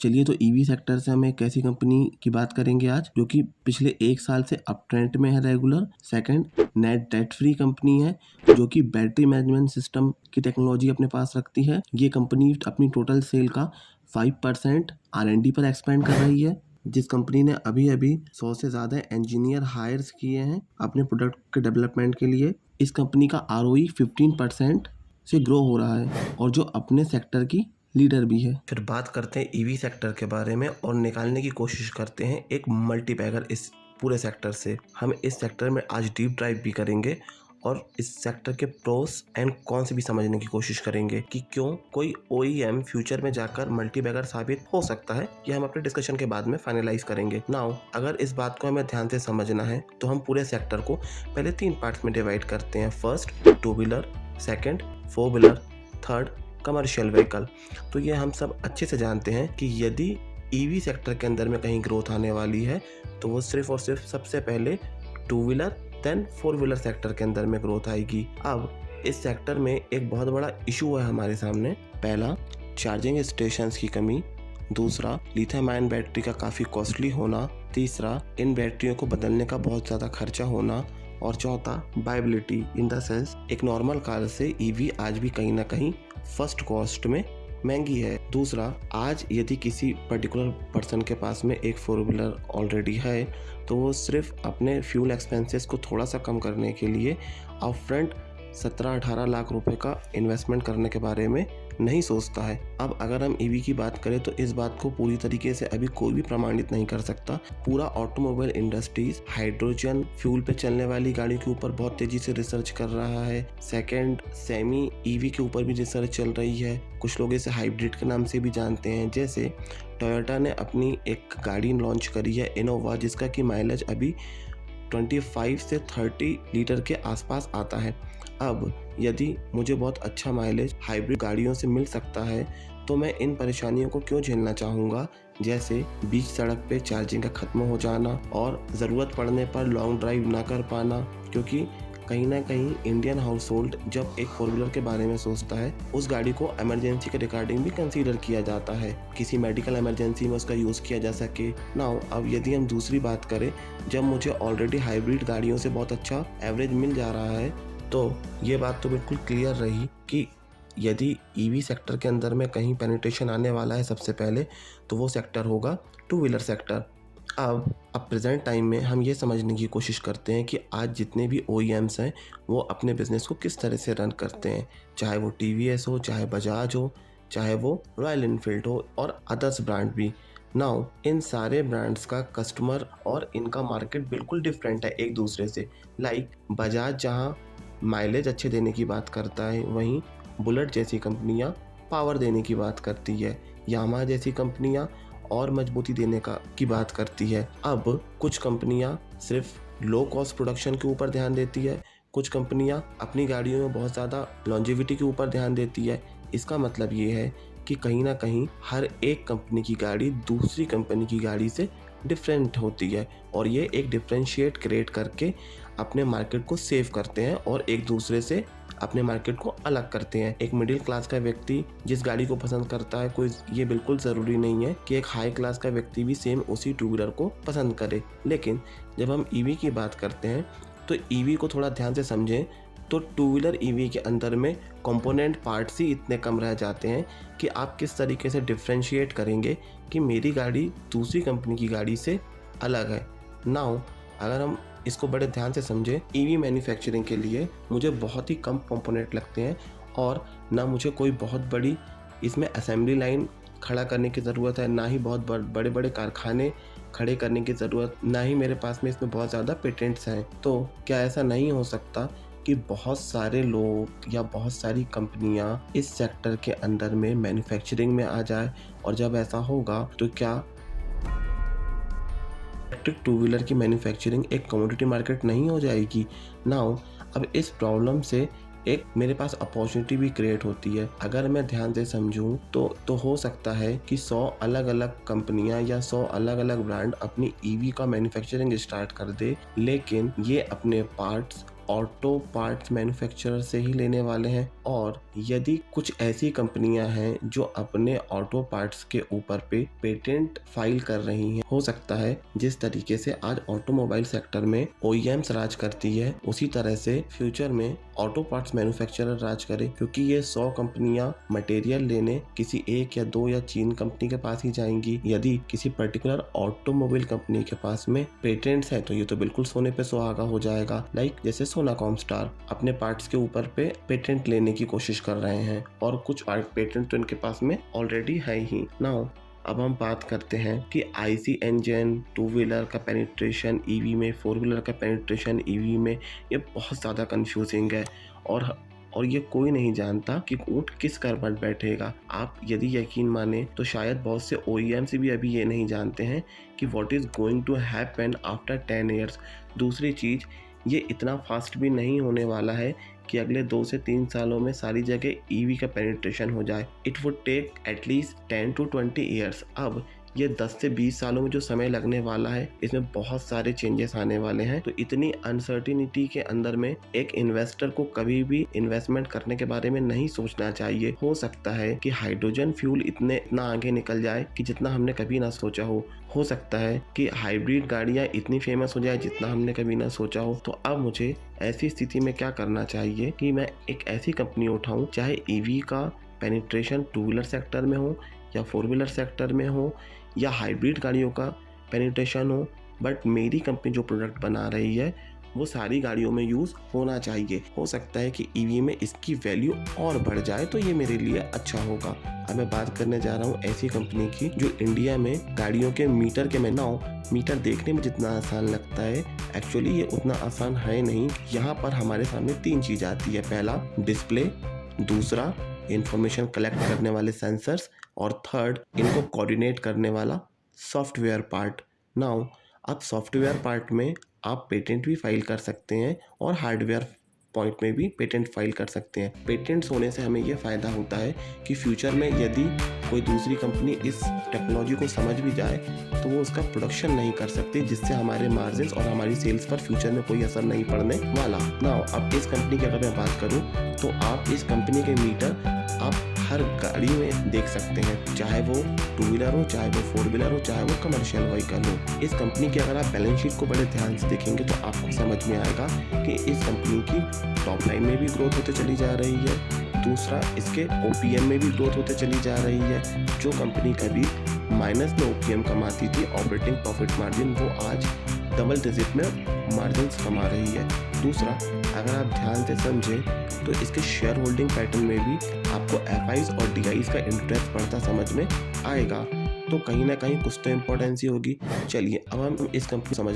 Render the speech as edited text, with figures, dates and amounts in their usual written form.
चलिए तो EV sector से हम एक ऐसी कंपनी की बात करेंगे आज जो कि पिछले 1 साल से अप ट्रेंड में है regular. Second, net debt free company है जो कि बैटरी मैनेजमेंट सिस्टम की टेक्नोलॉजी अपने पास रखती है। ये कंपनी अपनी टोटल सेल का 5% R&D पर एक्सपेंड कर रही है। जिस कंपनी ने अभी 100 से ज़्यादा इंजीनियर हायर्स किए हैं अपने प्रोडक्ट के डेवलपमेंट के लिए। इस कंपनी का ROE 15% से ग्रो हो रहा है और जो अपने सेक्टर की लीडर भी है। फिर बात करते हैं ईवी सेक्टर के बारे में और निकालने की कोशिश करते हैं एक मल्टीबैगर इस पूरे सेक्टर से। हम इस सेक्टर में आज डीप ड्राइव भी करेंगे और इस सेक्टर के प्रोस एंड कॉन्स भी समझने की कोशिश करेंगे कि क्यों कोई OEM फ्यूचर में जाकर मल्टीबैगर साबित हो सकता है। ये हम अपने डिस्कशन के बाद में फाइनलाइज करेंगे। नाउ अगर इस बात को हमें ध्यान से समझना है तो हम पूरे सेक्टर को पहले 3 पार्ट्स में डिवाइड करते हैं। First, 2 wheeler, second, 4 wheeler, third, commercial vehicle. तो ये हम सब अच्छे से जानते हैं कि यदि ईवी सेक्टर के अंदर में कहीं ग्रोथ आने वाली है तो वो सिर्फ और सिर्फ सबसे पहले 2 व्हीलर देन 4 व्हीलर सेक्टर के अंदर में ग्रोथ आएगी। अब इस सेक्टर में एक बहुत बड़ा इशू है हमारे सामने। पहला, चार्जिंग स्टेशंस की कमी। दूसरा, लिथियम आयन बैटरी का काफ़ी कॉस्टली होना। तीसरा, इन बैटरियों को बदलने का बहुत ज़्यादा खर्चा होना। और चौथा, वायबिलिटी इन द सेंस एक नॉर्मल कार से ईवी आज भी कहीं ना कहीं फर्स्ट कॉस्ट में महंगी है। दूसरा, आज यदि किसी पर्टिकुलर पर्सन के पास में एक 4 व्हीलर ऑलरेडी है तो वो सिर्फ अपने फ्यूल एक्सपेंसेस को थोड़ा सा कम करने के लिए अपफ्रंट 17-18 लाख रुपए का इन्वेस्टमेंट करने के बारे में नहीं सोचता है। अब अगर हम ईवी की बात करें तो इस बात को पूरी तरीके से अभी कोई भी प्रमाणित नहीं कर सकता। पूरा ऑटोमोबाइल इंडस्ट्रीज हाइड्रोजन फ्यूल पे चलने वाली गाड़ियों के ऊपर बहुत तेजी से रिसर्च कर रहा है। सेकंड, सेमी ईवी के ऊपर भी रिसर्च चल रही है। कुछ लोग इसे हाइब्रिड के नाम से भी जानते हैं। जैसे टोयोटा ने अपनी एक गाड़ी लॉन्च करी है इनोवा, जिसका कि माइलेज अभी 25 से 30 लीटर के आसपास आता है। अब यदि मुझे बहुत अच्छा माइलेज हाइब्रिड गाड़ियों से मिल सकता है तो मैं इन परेशानियों को क्यों झेलना चाहूँगा, जैसे बीच सड़क पे चार्जिंग का ख़त्म हो जाना और ज़रूरत पड़ने पर लॉन्ग ड्राइव ना कर पाना। क्योंकि कहीं ना कहीं इंडियन हाउस होल्ड जब एक 4 व्हीलर के बारे में सोचता है उस गाड़ी को इमरजेंसी के रिगार्डिंग भी कंसीडर किया जाता है, किसी मेडिकल इमरजेंसी में उसका यूज़ किया जा सके। नाउ अब यदि हम दूसरी बात करें, जब मुझे ऑलरेडी हाइब्रिड गाड़ियों से बहुत अच्छा एवरेज मिल जा रहा है तो ये बात तो बिल्कुल क्लियर रही कि यदि ईवी सेक्टर के अंदर में कहीं पेनिट्रेशन आने वाला है सबसे पहले तो वो सेक्टर होगा 2 व्हीलर सेक्टर। अब प्रेजेंट टाइम में हम ये समझने की कोशिश करते हैं कि आज जितने भी OEMs हैं वो अपने बिजनेस को किस तरह से रन करते हैं, चाहे वो TVS हो, चाहे बजाज हो, चाहे वो रॉयल एनफील्ड हो और अदर्स ब्रांड भी। नाउ इन सारे ब्रांड्स का कस्टमर और इनका मार्केट बिल्कुल डिफरेंट है एक दूसरे से। लाइक बजाज जहाँ माइलेज अच्छे देने की बात करता है, वहीं बुलेट जैसी कंपनियां पावर देने की बात करती है। यामाहा जैसी कंपनियां और मजबूती देने की बात करती है। अब कुछ कंपनियां सिर्फ लो कॉस्ट प्रोडक्शन के ऊपर ध्यान देती है, कुछ कंपनियां अपनी गाड़ियों में बहुत ज़्यादा लॉन्जेविटी के ऊपर ध्यान देती है। इसका मतलब ये है कि कहीं ना कहीं हर एक कंपनी की गाड़ी दूसरी कंपनी की गाड़ी से डिफरेंट होती है और ये एक डिफरेंशिएट क्रिएट करके अपने मार्केट को सेव करते हैं और एक दूसरे से अपने मार्केट को अलग करते हैं। एक मिडिल क्लास का व्यक्ति जिस गाड़ी को पसंद करता है, कोई ये बिल्कुल ज़रूरी नहीं है कि एक हाई क्लास का व्यक्ति भी सेम उसी 2 व्हीलर को पसंद करे। लेकिन जब हम ईवी की बात करते हैं तो ईवी को थोड़ा ध्यान से समझें तो 2 व्हीलर ईवी के अंदर में कंपोनेंट पार्ट्स ही इतने कम रह जाते हैं कि आप किस तरीके से डिफ्रेंशिएट करेंगे कि मेरी गाड़ी दूसरी कंपनी की गाड़ी से अलग है। नाउ अगर हम इसको बड़े ध्यान से समझें, ईवी मैन्युफैक्चरिंग के लिए मुझे बहुत ही कम कंपोनेंट लगते हैं और ना मुझे कोई बहुत बड़ी इसमें असेंबली लाइन खड़ा करने की ज़रूरत है, ना ही बहुत बड़े बड़े कारखाने खड़े करने की ज़रूरत, ना ही मेरे पास में इसमें बहुत ज़्यादा पेटेंट्स हैं। तो क्या ऐसा नहीं हो सकता कि बहुत सारे लोग या बहुत सारी कंपनियां इस सेक्टर के अंदर में मैन्युफैक्चरिंग में आ जाए, और जब ऐसा होगा तो क्या इलेक्ट्रिक 2 व्हीलर की मैन्युफैक्चरिंग एक कमोडिटी मार्केट नहीं हो जाएगी? नाउ अब इस प्रॉब्लम से एक मेरे पास अपॉर्चुनिटी भी क्रिएट होती है। अगर मैं ध्यान से समझूं तो हो सकता है कि 100 अलग अलग कंपनियां या 100 अलग अलग ब्रांड अपनी ईवी का मैन्युफैक्चरिंग स्टार्ट कर दे, लेकिन ये अपने पार्ट्स ऑटो पार्ट्स मैन्युफैक्चरर से ही लेने वाले हैं। और यदि कुछ ऐसी कंपनियां हैं जो अपने ऑटो पार्ट्स के ऊपर पे पेटेंट फाइल कर रही हैं, हो सकता है जिस तरीके से आज ऑटोमोबाइल सेक्टर में OEMs राज करती है, उसी तरह से फ्यूचर में ऑटो पार्ट्स मैन्युफैक्चरर राज करे, क्योंकि ये 100 कंपनियां मटेरियल लेने किसी एक या दो या 3 कंपनी के पास ही जाएंगी। यदि किसी पर्टिकुलर ऑटोमोबाइल कंपनी के पास में पेटेंट्स है तो ये तो बिल्कुल सोने पे सुहागा हो जाएगा। लाइक जैसे सोनाकॉम स्टार अपने पार्ट्स के ऊपर पे पेटेंट लेने की कोशिश कर रहे हैं और कुछ पेटेंट तो इनके पास में ऑलरेडी है ही। नाउ अब हम बात करते हैं कि IC इंजन, 2 व्हीलर का पेनिट्रेशन EV में, 4 व्हीलर का पेनिट्रेशन EV में, ये बहुत ज़्यादा कंफ्यूजिंग है और ये कोई नहीं जानता कि ऊँट किस कर पर बैठेगा। आप यदि यकीन माने तो शायद बहुत से OEMs भी अभी ये नहीं जानते हैं कि what is going to happen after 10 years. दूसरी चीज़, ये इतना फास्ट भी नहीं होने वाला है कि अगले 2 से 3 सालों में सारी जगह EV का पेनिट्रेशन हो जाए। It would take at least 10 to 20 years. अब ये 10 से 20 सालों में जो समय लगने वाला है, इसमें बहुत सारे चेंजेस आने वाले हैं। तो इतनी अनसर्टिनिटी के अंदर में एक इन्वेस्टर को कभी भी इन्वेस्टमेंट करने के बारे में नहीं सोचना चाहिए। हो सकता है कि हाइड्रोजन फ्यूल इतना आगे निकल जाए कि जितना हमने कभी ना सोचा हो सकता है कि हाइब्रिड गाड़ियां इतनी फेमस हो जाए जितना हमने कभी ना सोचा हो। तो अब मुझे ऐसी स्थिति में क्या करना चाहिए कि मैं एक ऐसी कंपनी उठाऊं, चाहे EV का पेनिट्रेशन 2 व्हीलर सेक्टर में हो या 4 व्हीलर सेक्टर में हो या हाइब्रिड गाड़ियों का पेनिट्रेशन हो, बट मेरी कंपनी जो प्रोडक्ट बना रही है वो सारी गाड़ियों में यूज़ होना चाहिए। हो सकता है कि EV में इसकी वैल्यू और बढ़ जाए तो ये मेरे लिए अच्छा होगा। अब मैं बात करने जा रहा हूँ ऐसी कंपनी की जो इंडिया में गाड़ियों के मीटर के मीटर देखने में जितना आसान लगता है, एक्चुअली ये उतना आसान है नहीं। यहाँ पर हमारे सामने 3 चीज़ आती है। पहला डिस्प्ले, दूसरा इंफॉर्मेशन कलेक्ट करने वाले सेंसर्स और थर्ड इनको कोऑर्डिनेट करने वाला सॉफ्टवेयर पार्ट। नाउ अब सॉफ्टवेयर पार्ट में आप पेटेंट भी फाइल कर सकते हैं और हार्डवेयर पॉइंट में भी पेटेंट फाइल कर सकते हैं। पेटेंट्स होने से हमें ये फ़ायदा होता है कि फ्यूचर में यदि कोई दूसरी कंपनी इस टेक्नोलॉजी को समझ भी जाए तो वो उसका प्रोडक्शन नहीं कर सकती, जिससे हमारे मार्जिन्स और हमारी सेल्स पर फ्यूचर में कोई असर नहीं पड़ने वाला। नाउ अब इस कंपनी की अगर मैं बात करूँ तो आप इस कंपनी के मीटर आप हर गाड़ी में देख सकते हैं, चाहे वो 2 व्हीलर हो, चाहे वो 4 व्हीलर हो, चाहे वो कमर्शियल व्हीकल हो। इस कंपनी की अगर आप बैलेंस शीट को बड़े ध्यान से देखेंगे तो आपको समझ में आएगा कि इस कंपनी की टॉप लाइन में भी ग्रोथ होते चली जा रही है, दूसरा इसके OPM में भी ग्रोथ होते चली जा रही है। जो कंपनी कभी माइनस में OPM कमाती थी, ऑपरेटिंग प्रॉफिट मार्जिन, वो आज डबल डिजिट में मार्जिन्स कमा रही है। दूसरा, अगर आप ध्यान से समझें तो इसके शेयर होल्डिंग पैटर्न में भी आपको FIs और DIs का इंटरेस्ट बढ़ता समझ में आएगा। तो कहीं ना कहीं कुछ तो इम्पोर्टेंसी होगी। चलिए अब हम इस कंपनी समझ